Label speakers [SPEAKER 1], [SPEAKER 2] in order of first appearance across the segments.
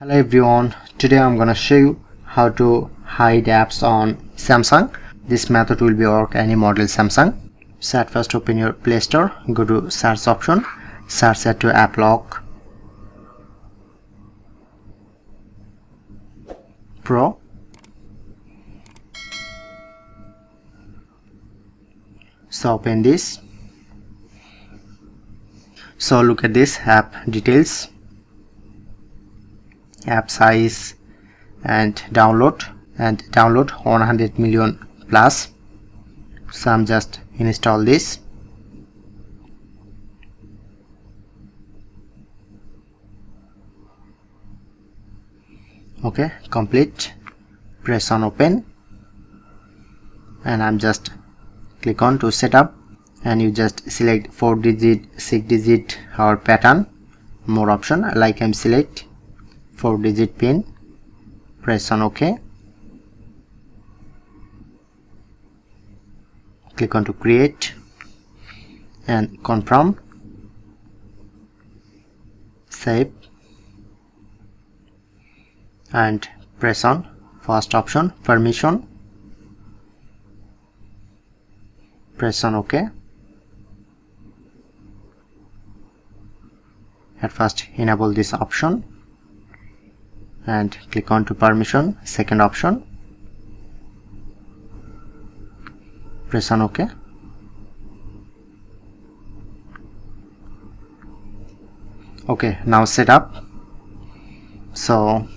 [SPEAKER 1] Hello everyone, today I'm gonna show you how to hide apps on Samsung. This method will be work any model Samsung. So at first open your Play Store, go to search option, search it to App Lock Pro. So open this. So look at this app details, app size and download 100 million plus. So I'm just install this. Okay, complete. Press on open and I'm just click on to setup and you just select 4 digit 6 digit or pattern, more option. Like I'm select 4 digit pin, press on OK, click on to create and confirm, save and press on first option permission, press on OK. At first enable this option and click on to permission, second option, press on OK. Okay, now set up. So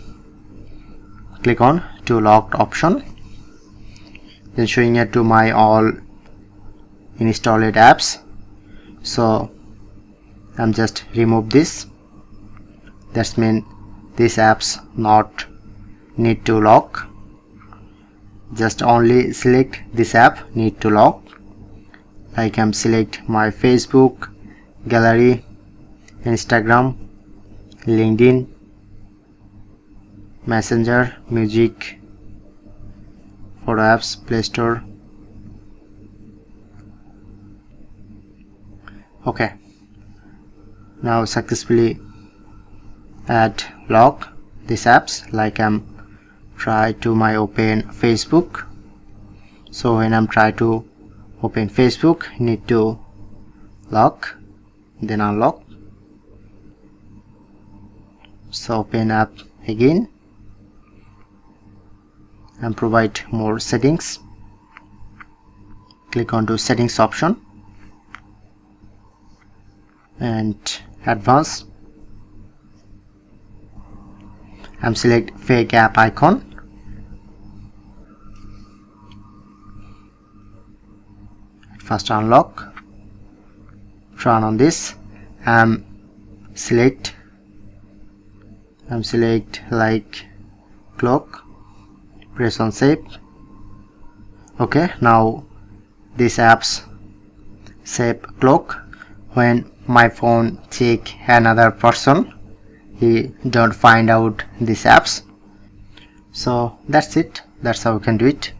[SPEAKER 1] click on to locked option, then showing it to my all installed apps. So I'm just remove this. That's mean these apps not need to lock. Just only select this app need to lock. Like I'm select my Facebook, gallery, Instagram, LinkedIn, Messenger, music, photo apps, Play Store. Okay, now successfully add lock these apps. Like I'm try to my open Facebook. So when I'm try to open Facebook, need to lock, then unlock. So open app again and provide more settings. Click on to settings option and advanced. I'm select fake app icon. First unlock, turn on this. Select like clock, press on save. Okay, now these apps save clock. When my phone check another person, he don't find out these apps. So that's it. That's how you can do it.